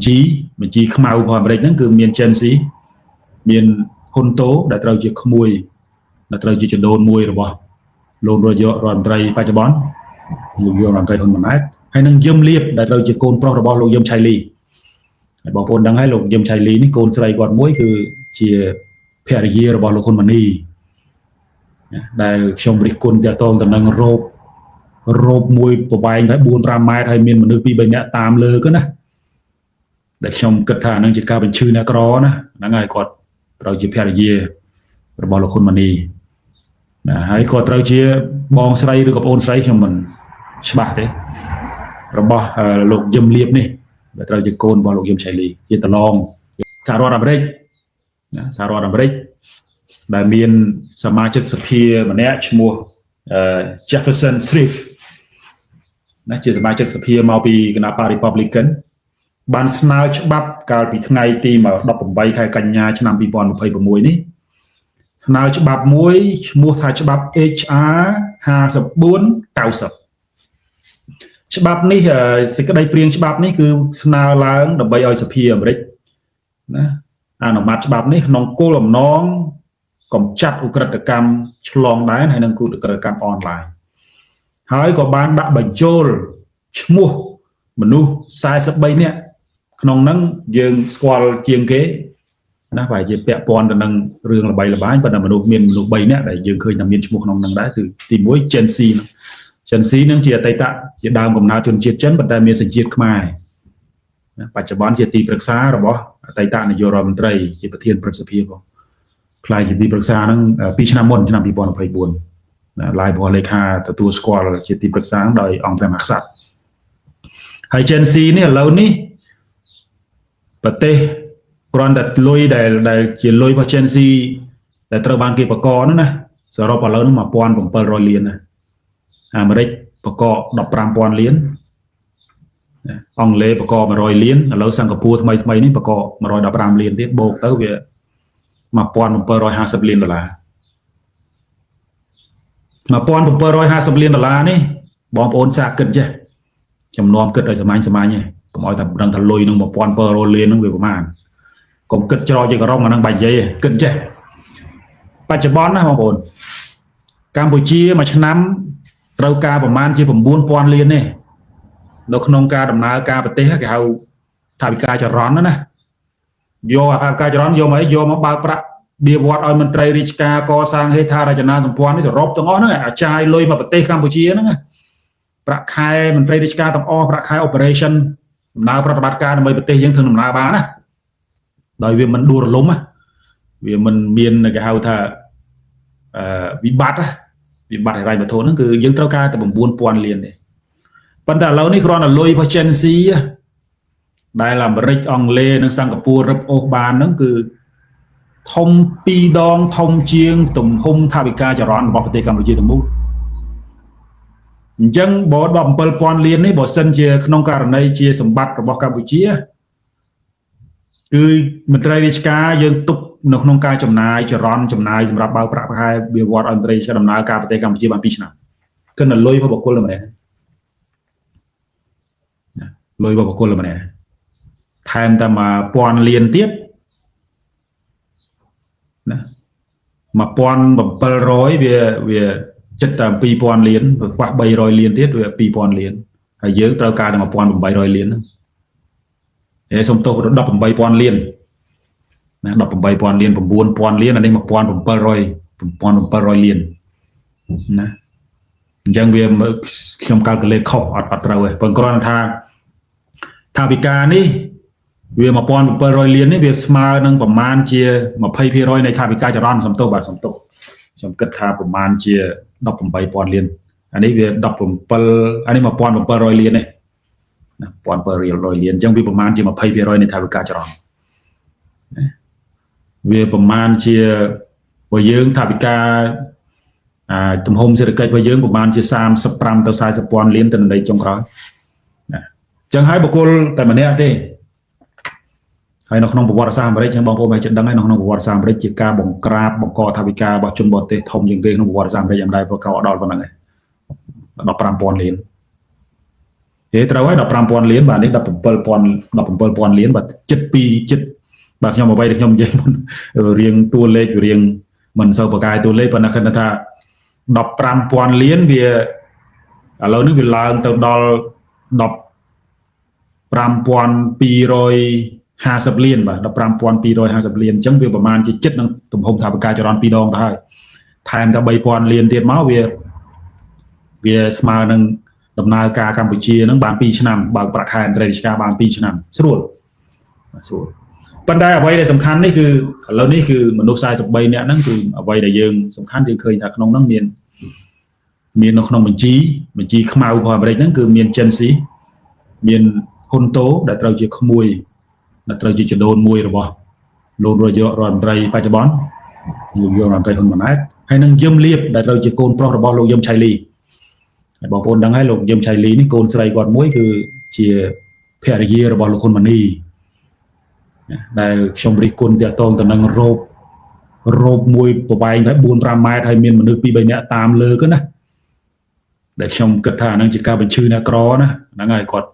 ជីខ្មៅរបស់អាមេរិកហ្នឹងគឺមាន Gen Z មានហ៊ុនតូដែលត្រូវជាក្មួយដែលត្រូវជាចដូនមួយរបស់លោករដ្ឋមន្ត្រីបច្ចុប្បន្នលោករដ្ឋមន្ត្រីហ៊ុនម៉ាណែតហើយនឹងយឹមលៀបដែលត្រូវជាកូនប្រុសរបស់លោកយឹមឆៃលីហើយបងប្អូនដឹងហើយលោកយឹមឆៃលីនេះកូនស្រីគាត់មួយគឺជាភរិយារបស់លោកហ៊ុនម៉ាណីដែលខ្ញុំរិះគន់ទាក់ទងទៅនឹងរោបមួយប្រវែងតែ 4-5 ម៉ែត្រហើយមានមនុស្ស 2-3 នាក់តាមលើគឺណាដែលខ្ញុំគិតថាហ្នឹងជាការបញ្ឈឺអ្នកក្រណាហ្នឹងហើយគាត់ត្រូវជាភរិយារបស់លោកហ៊ុនម៉ាណីណាហើយគាត់ត្រូវជាបងស្រីឬក៏ប្អូនស្រីខ្ញុំមិនច្បាស់ទេរបស់លោកយឹមលៀបនេះដែលត្រូវជាកូនរបស់លោកយឹមឆៃលីជាតឡងសហរដ្ឋអាមេរិកណាសហរដ្ឋអាមេរិកដែលមានសមាជិកសភាម្នាក់ឈ្មោះJefferson Shreve ណាជាសមាជិកសភាមកពីគណៈបក Republican បានស្នើច្បាប់កាលពីថ្ងៃទី18 ខែកញ្ញាឆ្នាំ 2026 នេះស្នើច្បាប់មួយឈ្មោះថាច្បាប់ HR 5490ច្បាប់នេះសេចក្តីព្រាងច្បាប់នេះគឺស្នើឡើងដើម្បីឲ្យសភាអាមេរិកណាអនុម័តច្បាប់នេះក្នុងគោលបំណងកម្ចាត់ឧក្រិដ្ឋកម្មឆ្លងដែនហើយនិងឧក្រិដ្ឋកម្មអនឡាញហើយក៏បានដាក់បញ្ចូលឈ្មោះមនុស្ស43នាក់ក្នុងហ្នឹងយើងស្គាល់ជាងគេណាប្រហែលជាពាក់ព័ន្ធទៅនឹងរឿងល្បីល្បាញប៉ុន្តែមនុស្ស3នាក់ដែលយើងឃើញថាមានឈ្មោះក្នុងហ្នឹងដែរគឺទី1 Gen Z Gen Z នឹងជាអតីតជាដើមកំណើតជនជាតិចិនប៉ុន្តែមានសញ្ជាតិខ្មែរណាបច្ចុប្បន្នជាទីប្រឹក្សារបស់អតីតនាយករដ្ឋមន្ត្រីជាប្រធានព្រឹទ្ធសភាផងខ្លាយជាទីប្រឹក្សាហ្នឹង2 ឆ្នាំមុនឆ្នាំ 2024ណាឡាយរបស់លេខាទទួលស្គាល់ជាទីប្រឹក្សាដោយអង្គព្រះមហាក្សត្រហើយ Gen Z នេះឥឡូវនេះប្រទេសគ្រាន់តែលុយដែលជាលុយរបស់ Gen Z ដែលត្រូវបានគេបកកនោះណាសរុបឥឡូវនោះ 1700 លានណាអាមេរិកបកក 15,000 លានអង់គ្លេសបកក 100 លានឥឡូវសិង្ហបុរីថ្មីនេះបកក 115 លានទៀតបូកទៅវា1750 លានដុល្លារ1750 លានដុល្លារនេះបងប្អូនចាក់គិតចេះចំនួនគិតឲ្យសាមញ្ញឯងកុំឲ្យតែដឹងថាលុយនឹង1700 លានហ្នឹងវាប្រហែលកុំគិតច្រកជាក្រុមអាហ្នឹងបាច់និយាយគិតចេះបច្ចុប្បន្នណាបងប្អូនកម្ពុជាមួយឆ្នាំត្រូវការប្រមាណជា 9,000 លានទេនៅក្នុងការដំណើរការប្រទេសគេហៅថាវិការចរន្តណាយកអាការចរន្តយកមកបើកប្រាក់បៀវត្សឲ្យមន្ត្រីរាជការកសាងហេដ្ឋារចនាសម្ព័ន្ធនេះសរុបទាំងអស់ហ្នឹងអាចាយលុយមកប្រទេសកម្ពុជាហ្នឹងប្រាក់ខែមន្ត្រីរាជការទាំងអស់ប្រាក់ខែ operation ដំណើរប្រតិបត្តិការដើម្បីប្រទេសយើងធ្វើដំណើរបានណាដោយវាមិនដួលរលំវាមិនមានគេហៅថាវិបត្តិហិរញ្ញវត្ថុហ្នឹងគឺយើងត្រូវការតែ 9,000 លានទេប៉ុន្តែឥឡូវនេះគ្រាន់តែលុយរបស់ Gen Z ដែលអាមេរិកអង់គ្លេសនិងសិង្ហបុរីរឹបអូសបានហ្នឹងគឺធំ2 ដងធំជាងទំហំថាវិការចរន្តរបស់ប្រទេសកម្ពុជាទាំងមូលអញ្ចឹងបើ 17,000 លាននេះបើសិនជាក្នុងករណីជាសម្បត្តិរបស់កម្ពុជាគឺមន្ត្រីរាជការយើងទុកនៅក្នុងការចំណាយចរន្តចំណាយសម្រាប់បើកប្រាក់ខែបៀវត្សឲ្យមន្ត្រីដំណើរការប្រទេសកម្ពុជាបាន 2 ឆ្នាំគឺនៅលុយរបស់បុគ្គលម្នាក់លុយរបស់បុគ្គលម្នាក់ថែមតែ 1,000 លានទៀតណា1700វាចិត្តតែ 2,000 លានខ្វះ 300 លានទៀតវា 2,000 លានហើយយើងត្រូវការតែ 1,800 លានហ្នឹងហើយសុំទោស 18,000 លានណា 18,000 លាន 9,000 លានអានេះ 1,700 លានណាអញ្ចឹងវាខ្ញុំ calculate ខុសអត់ត្រូវទេប៉ុន្តែគ្រាន់តែថាវិការនេះវា 1,700 លាននេះវាស្មើនឹងប្រមាណជា 20% នៃថាវិការចរន្តសំទោសខ្ញុំគិតថាប្រមាណជា 18,000 លានអានេះវា 17អានេះ 1,700 លានទេណា 1,700 លានអញ្ចឹងវាប្រមាណជា 20% នៃថាវិការចរន្តវាប្រមាណជាបើយើងថាវិការទំហំសេដ្ឋកិច្ចរបស់យើងប្រមាណជា 35 ទៅ 40,000 លានទៅនៃចុងក្រោយណាអញ្ចឹងហើយបុគ្គលតែម្នាក់ទេហើយនៅក្នុងប្រវត្តិសាស្ត្រអាមេរិកចឹងបងប្អូនអាចដឹងហើយនៅក្នុងប្រវត្តិសាស្ត្រអាមេរិកជាការបង្ក្រាបបង្កថាវិការរបស់ជនបរទេសធំជាងគេក្នុងប្រវត្តិសាស្ត្រអាមេរិកយ៉ាងដែរប្រកបដល់ប៉ុណ្ណឹងឯង 15,000 លាន thế trâu ấy đập 5,000 liên bạn ấy đập 7,000 liên và chất bạc nhau mà bay được nhau dây riêng tua lê riêng mình sau bậc ai tua lê và nó khăn ta đập 5,000 liên vì lâu nước Việt Nam tàu đo đập 5,250 liên và đập 5,250 liên chẳng việcประมาณ chỉ chất năng tụm hồng thảo bậc ai cho đón pi đong thôi thay ta 3,000 liên tiền máu vì smart năngដំណើរការកម្ពុជានឹងបាន2ឆ្នាំបើកប្រាក់ខែអន្តរជាតិបាន2ឆ្នាំស្រួលប៉ុន្តែអ្វីដែលសំខាន់នេះគឺឥឡូវនេះគឺមនុស្ស43នាក់ហ្នឹងគឺអ្វីដែលយើងសំខាន់យើងឃើញថាក្នុងហ្នឹងមាននៅក្នុងបញ្ជីខ្មៅរបស់អាមេរិកហ្នឹងគឺមាន Gen Z មានហ៊ុនតូដែលត្រូវជាក្មួយដែលត្រូវជាចដូនមួយរបស់លោករដ្ឋមន្ត្រីបច្ចុប្បន្នលោករដ្ឋមន្ត្រីហ៊ុនម៉ាណែតហើយនឹងយឹមលៀបដែលត្រូវជាកូនប្រុសរបស់លោកយឹមឆៃលីបងប្អូនដឹងហើយលោកយឹមឆៃលីនេះកូនស្រីគាត់មួយគឺជាភរិយារបស់លោកហ៊ុនម៉ាណីដែលខ្ញុំរិះគន់ទាក់ទងទៅនឹងរោបមួយប្រវែងតែ 4-5 ម៉ែត្រហើយមានមនុស្ស 2-3 នាក់តាមលើគឺណាដែលខ្ញុំគិតថាហ្នឹងជាការបញ្ឈឺអ្នកក្រណាហ្នឹងហើយគាត់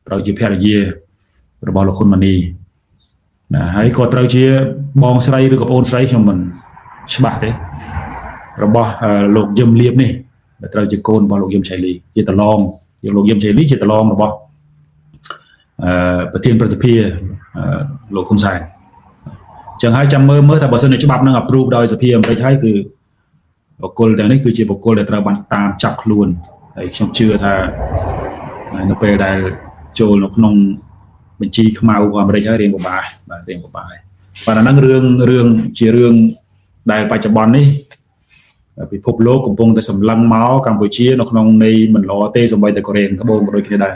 ត្រូវជាភរិយារបស់លោកហ៊ុនម៉ាណីណាហើយគាត់ត្រូវជាបងស្រីឬក៏ប្អូនស្រីខ្ញុំមិនច្បាស់ទេរបស់លោកយឹមលៀបនេះដែលត្រូវជាកូនរបស់លោកយឹមឆៃលីជាតឡងលោកយឹមឆៃលីជាតឡងរបស់ប្រធានប្រតិភិលោកហ៊ុនសែនចឹងហើយចាំមើលថាបើសិនជាច្បាប់នឹង approve ដោយសភាអាមេរិកហើយគឺបុគ្គលទាំងនេះគឺជាបុគ្គលដែលត្រូវបានតាមចាប់ខ្លួនហើយខ្ញុំជឿថានៅពេលដែលចូលនៅក្នុងបញ្ជីខ្មៅរបស់អាមេរិកហើយរៀងពិបាកបាទរៀងពិបាកប៉ុន្តែហ្នឹងរឿងជារឿងដែលបច្ចុប្បន្ននេះពិភពលោកកំពុងតែសម្លឹងមកកម្ពុជានៅក្នុងនៃមិនល្អទេសូម្បីតែកូរ៉េត្បូងក៏ដូចគ្នាដែរ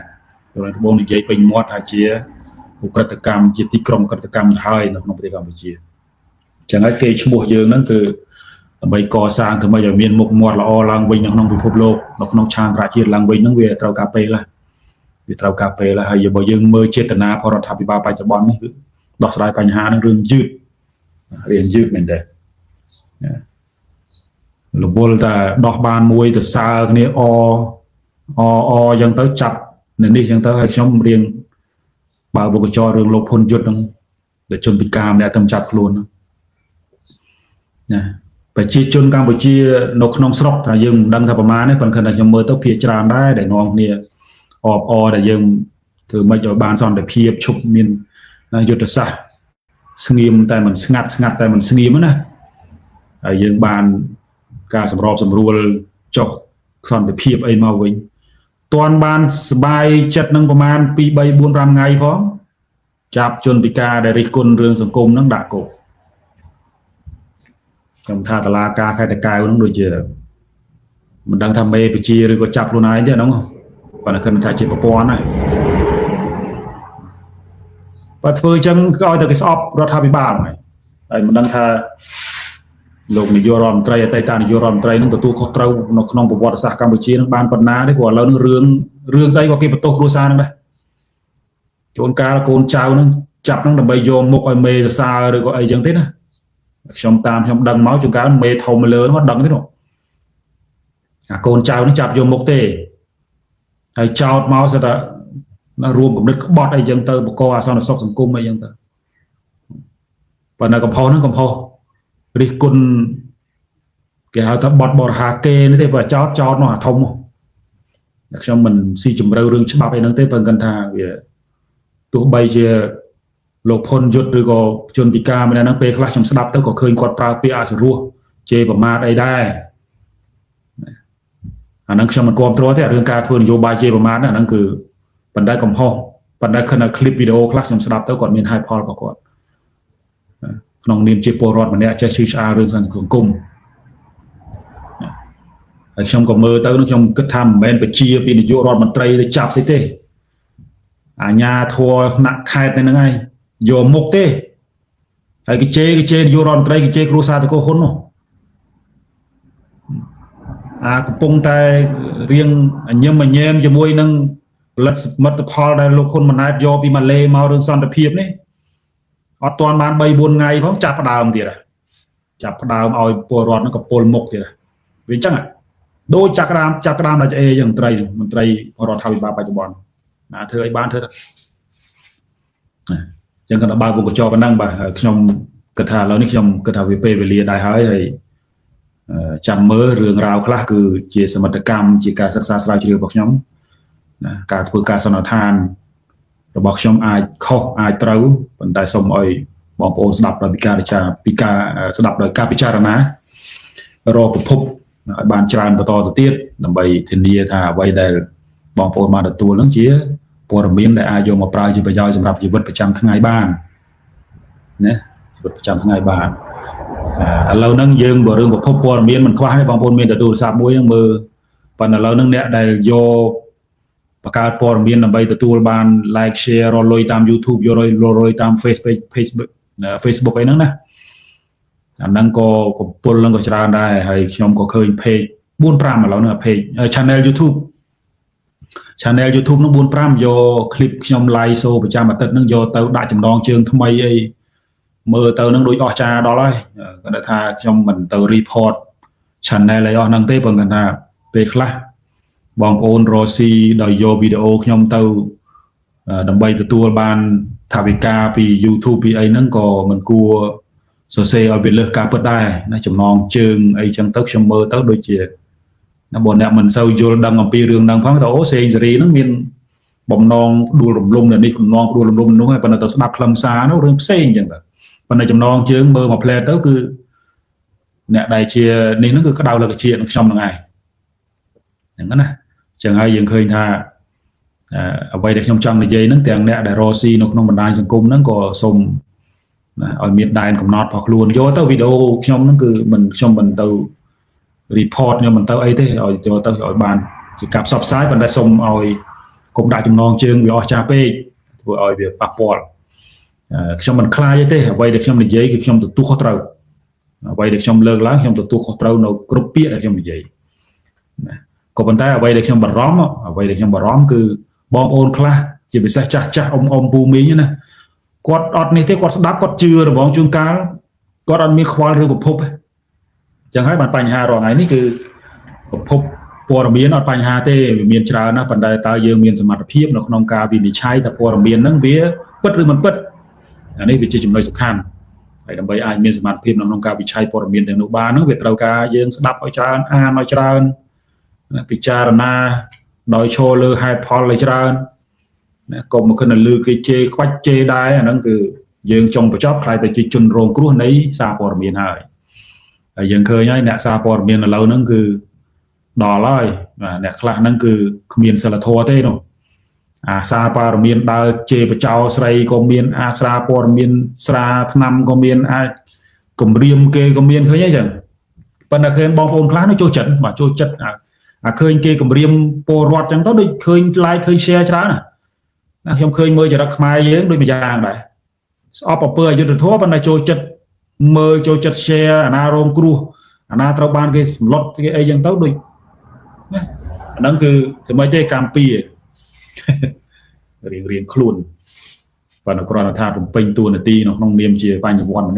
កូរ៉េត្បូងនិយាយពេញមាត់ថាជាឧក្រិដ្ឋកម្មជាទីក្រុងឧក្រិដ្ឋកម្មទៅហើយនៅក្នុងប្រទេសកម្ពុជាចឹងហើយគេឈ្មោះយើងហ្នឹងគឺដើម្បីកសាងធ្វើម៉េចឲ្យមានមុខមាត់ល្អឡើងវិញនៅក្នុងពិភពលោកនៅក្នុងឆាកជាតិឡើងវិញហ្នឹងវាត្រូវការពេលហើយបើយើងមើលចេតនារបស់រដ្ឋាភិបាលបច្ចុប្បន្ននេះគឺដោះស្រាយបញ្ហាហ្នឹងរឿងយឺតមែនទេលវលតែដោះបានមួយទៅសើគ្នាអអចឹងទៅចាប់នៅនេះចឹងទៅហើយខ្ញុំរៀងបើបុកចររឿងលោកហ៊ុនយុទ្ធហ្នឹងដែលជនពិការម្នាក់ទៅចាប់ខ្លួនណាប្រជាជនកម្ពុជានៅក្នុងស្រុកថាយើងមិនដឹងថាប្រមាណទេប៉ុន្តែខ្ញុំមើលទៅភាគច្រើនដែរដែលនាំគ្នាអបដែលយើងធ្វើមិនឲ្យបានសន្តិភាពឈប់មានយុទ្ធសាស្ត្រស្ងៀមតែមិនស្ងាត់តែមិនស្ងៀមណាហើយយើងបានការសម្របសម្រួលចុះសន្តិភាពអីមកវិញតាន់បានសបាយចិត្តនឹងប្រមាណ 2 3 4 5 ថ្ងៃផងចាប់ជនពិការដែលរិះគន់រឿងសង្គមនឹងដាក់គុកខ្ញុំថាតឡាការខេត្តតាកែវនឹងដូចជាមិនដឹងថាមេប្រជាឬក៏ចាប់ខ្លួនឯងទេហ្នឹងប៉ុន្តែគិតថាជាប្រព័ន្ធណាបើធ្វើអញ្ចឹងក៏ឲ្យតែគេស្អប់រដ្ឋាភិបាលហើយមិនដឹងថាលោកនាយករដ្ឋមន្ត្រីអតីតនាយករដ្ឋមន្ត្រីនឹងទទួលខុសត្រូវនៅក្នុងប្រវត្តិសាស្ត្រកម្ពុជានឹងបានប៉ុណ្ណាទេព្រោះឥឡូវនឹងរឿងស្អីក៏គេបន្ទោសគ្រួសារនឹងដែរជួនកាលកូនចៅនឹងចាប់នឹងដើម្បីយកមុខឲ្យមេសរសើរឬក៏អីចឹងទេណាខ្ញុំដឹងមកជួនកាលមេធំលើនោះដឹងទេនោះអាកូនចៅនឹងចាប់យកមុខទេហើយចោតមកសិតតែរួមគំនិតក្បត់អីចឹងទៅបកអសន្តិសុខសង្គមអីចឹងទៅប៉ុន្តែកំហុសរិះគន់គេហៅថាបត់បរហាគេនេះទេបើចោតនោះអាធំខ្ញុំមិនស៊ីជម្រៅរឿងច្បាប់អីហ្នឹងទេប៉ុន្តែគាត់ថាវាទោះបីជាលោកផុនយុទ្ធឬក៏ជនពិការម្នាក់ហ្នឹងពេលខ្លះខ្ញុំស្ដាប់ទៅក៏ឃើញគាត់ប្រើពាក្យអសុរោះជេរប្រមាថអីដែរអាហ្នឹងខ្ញុំមិនគ្រប់គ្រងទេរឿងការធ្វើនយោបាយជេរប្រមាថហ្នឹងគឺប៉ុន្តែកំហុសប៉ុន្តែខណៈคลิปវីដេអូខ្លះខ្ញុំស្ដាប់ទៅគាត់មានហេតុផលរបស់គាត់ក្នុងនាមជាពលរដ្ឋម្នាក់ចេះឈឺឆ្អាលរឿងសង្គមហើយខ្ញុំក៏មើលទៅខ្ញុំគិតថាមិនមែនបញ្ជាពីនាយករដ្ឋមន្ត្រីទៅចាប់ស្អីទេអាញាធัวថ្នាក់ខេត្តហ្នឹងឯងយកមុខទេហើយគេជេរនាយករដ្ឋមន្ត្រីគេជេរគ្រួសារតកូហ៊ុននោះអាកំពុងតែរៀងញឹមញែមជាមួយនឹងផលិតមិត្តផលដែលលោកហ៊ុនម៉ាណែតយកពីម៉ាឡេមករឿងសន្តិភាពនេះអត់ទាន់បាន 3-4 ថ្ងៃផងចាប់ផ្ដើមទៀតចាប់ផ្ដើមឲ្យពលរដ្ឋនឹងកពុលមុខទៀតវាអញ្ចឹងដូចចាប់ក្តាមដល់អេចឹងមន្ត្រីរដ្ឋាភិបាលបច្ចុប្បន្ន ណាធ្វើឲ្យបានធ្វើចឹងគាត់បើពុកកញ្ចក់ប៉ុណ្ណឹងបាទខ្ញុំគិតថាឥឡូវនេះខ្ញុំគិតថាវាពេលវេលាដែរហើយចាំមើលរឿងរ៉ាវខ្លះគឺជាសមិទ្ធកម្មជាការសិក្សាស្រាវជ្រាវរបស់ខ្ញុំណាការធ្វើការសន្និដ្ឋានរបស់ខ្ញុំអាចខុសអាចត្រូវប៉ុន្តែសូមឲ្យបងប្អូនស្ដាប់ដោយពីការស្ដាប់ដោយការពិចារណារកប្រភពឲ្យបានច្រើនបន្តទៅទៀតដើម្បីធានាថាអ្វីដែលបងប្អូនបានទទួលនឹងជាព័ត៌មានដែលអាចយកមកប្រើជាប្រយោជន៍សម្រាប់ជីវិតប្រចាំថ្ងៃបានណាជីវិតប្រចាំថ្ងៃបានឥឡូវហ្នឹងយើងបើរឿងប្រភពព័ត៌មានមិនខ្វះទេបងប្អូនមានតែទូរស័ព្ទមួយហ្នឹងមើលប៉ុន្តែឥឡូវហ្នឹងអ្នកដែលយកបង្កើតព័ត៌មានដើម្បីទទួលបាន like share រលុយតាម YouTube យករលុយតាម Facebook អីហ្នឹងណាអាហ្នឹងក៏កំពុលហ្នឹងក៏ច្រើនដែរហើយខ្ញុំក៏ឃើញ page 4-5 ឥឡូវហ្នឹង page channel YouTube ហ្នឹង 4-5 យកคลิปខ្ញុំ live show ប្រចាំអាទិត្យហ្នឹងយកទៅដាក់ចំណងជើងថ្មីអីមើលទៅហ្នឹងដូចអស្ចារ្យដល់ហើយគាត់ថាខ្ញុំមិនទៅ report channel អីអស់ហ្នឹងទេព្រោះគាត់ថាពេលខ្លះបងប្អូនរកស៊ីដោយយកវីដេអូខ្ញុំទៅដើម្បីទទួលបានថវិកាពី YouTube ពីអីហ្នឹងក៏មិនគួរសរសេរឲ្យវាលើសការពិតដែរណាចំណងជើងអីចឹងទៅខ្ញុំមើលទៅដូចជាណាបើអ្នកមិនសូវយល់ដឹងអំពីរឿងហ្នឹងផងទៅអូសេងសេរីហ្នឹងមានបំណងដួលរំលំនៅនេះបំណងដួលរំលំនោះហើយប៉ុន្តែទៅស្ដាប់ខ្លឹមសារនោះរឿងផ្សេងចឹងទៅប៉ុន្តែចំណងជើងមើលមួយផ្លែទៅគឺអ្នកដែលជានេះហ្នឹងគឺក្តៅលក្ខជាតិនឹងខ្ញុំហ្នឹងឯងហ្នឹងណាចឹងហើយយើងឃើញថាអ្វីដែលខ្ញុំចង់និយាយហ្នឹងទាំងអ្នកដែលរកស៊ីនៅក្នុងបណ្ដាញសង្គមហ្នឹងក៏សូមឲ្យមានដែនកំណត់របស់ខ្លួនយកទៅវីដេអូខ្ញុំហ្នឹងគឺខ្ញុំមិនទៅ report ខ្ញុំមិនទៅអីទេឲ្យយកទៅឲ្យបានជាការផ្សព្វផ្សាយប៉ុន្តែសូមឲ្យកុំដាក់ចំណងជើងវាអស្ចារ្យពេកធ្វើឲ្យវាប៉ះពាល់ខ្ញុំមិនខ្លាចទេអ្វីដែលខ្ញុំនិយាយគឺខ្ញុំទទួលខុសត្រូវអ្វីដែលខ្ញុំលើកឡើងខ្ញុំទទួលខុសត្រូវនៅគ្រប់ពាក្យដែលខ្ញុំនិយាយណាក៏ប៉ុន្តែអ្វីដែលខ្ញុំបារម្ភគឺបងប្អូនខ្លះជាពិសេសចាស់អ៊ំពូមីងណាគាត់អត់នេះទេគាត់ស្ដាប់គាត់ជឿរបងជួនកាលគាត់អត់មានខ្វល់រឿងប្រភពទេចឹងហើយបានបញ្ហារាល់ថ្ងៃនេះគឺប្រភពព័ត៌មានអត់បញ្ហាទេវាមានច្រើនណាស់ប៉ុន្តែតើយើងមានសមត្ថភាពនៅក្នុងការវិនិច្ឆ័យថាព័ត៌មានហ្នឹងវាពិតឬមិនពិតអានេះវាជាចំណុចសំខាន់ហើយដើម្បីអាចមានសមត្ថភាពនៅក្នុងការវិនិច្ឆ័យព័ត៌មានទាំងនោះបានហ្នឹងវាត្រូវការយើងស្ដាប់ឲ្យច្រើនអានឲ្យច្រើនពិចារណាដោយឈរលើហេតុផលឲ្យច្រើនណាកុំមកគិតនៅលើគេជេរខ្វាច់ជេរដែរអាហ្នឹងគឺយើងចង់បញ្ចប់ខ្លាយទៅជាជនរងគ្រោះនៃសារព័ត៌មានហើយយើងឃើញហើយអ្នកសារព័ត៌មានឥឡូវហ្នឹងគឺដល់ហើយអ្នកខ្លះហ្នឹងគឺគ្មានសិលធម៌ទេនោះអាសារព័ត៌មានដើរជេរបចោស្រីក៏មានអាសារព័ត៌មានស្រាថ្នាំក៏មានអាចគម្រាមគេក៏មានឃើញអីចឹងប៉ុន្តែឃើញបងប្អូនខ្លះនោះចូលចិត្តអាឃើញគេគម្រាមពលរដ្ឋចឹងទៅដូចឃើញ like ឃើញ share ច្រើនណាខ្ញុំឃើញមើលចរិតខ្មែរយើងដូចម្យ៉ាងដែរស្អប់អំពើអយុត្តិធម៌ប៉ុន្តែចូលចិត្តមើលចូលចិត្ត share អាណារងគ្រោះអាណាត្រូវបានគេសម្លុតគេអីចឹងទៅដូចណាអាហ្នឹងគឺធ្វើម៉េចទេកម្ពុជារៀងខ្លួនប៉ុន្តែគ្រាន់តែថាបំពេញតួនាទីនៅក្នុងនាមជាបញ្ញវន្តម្នាក់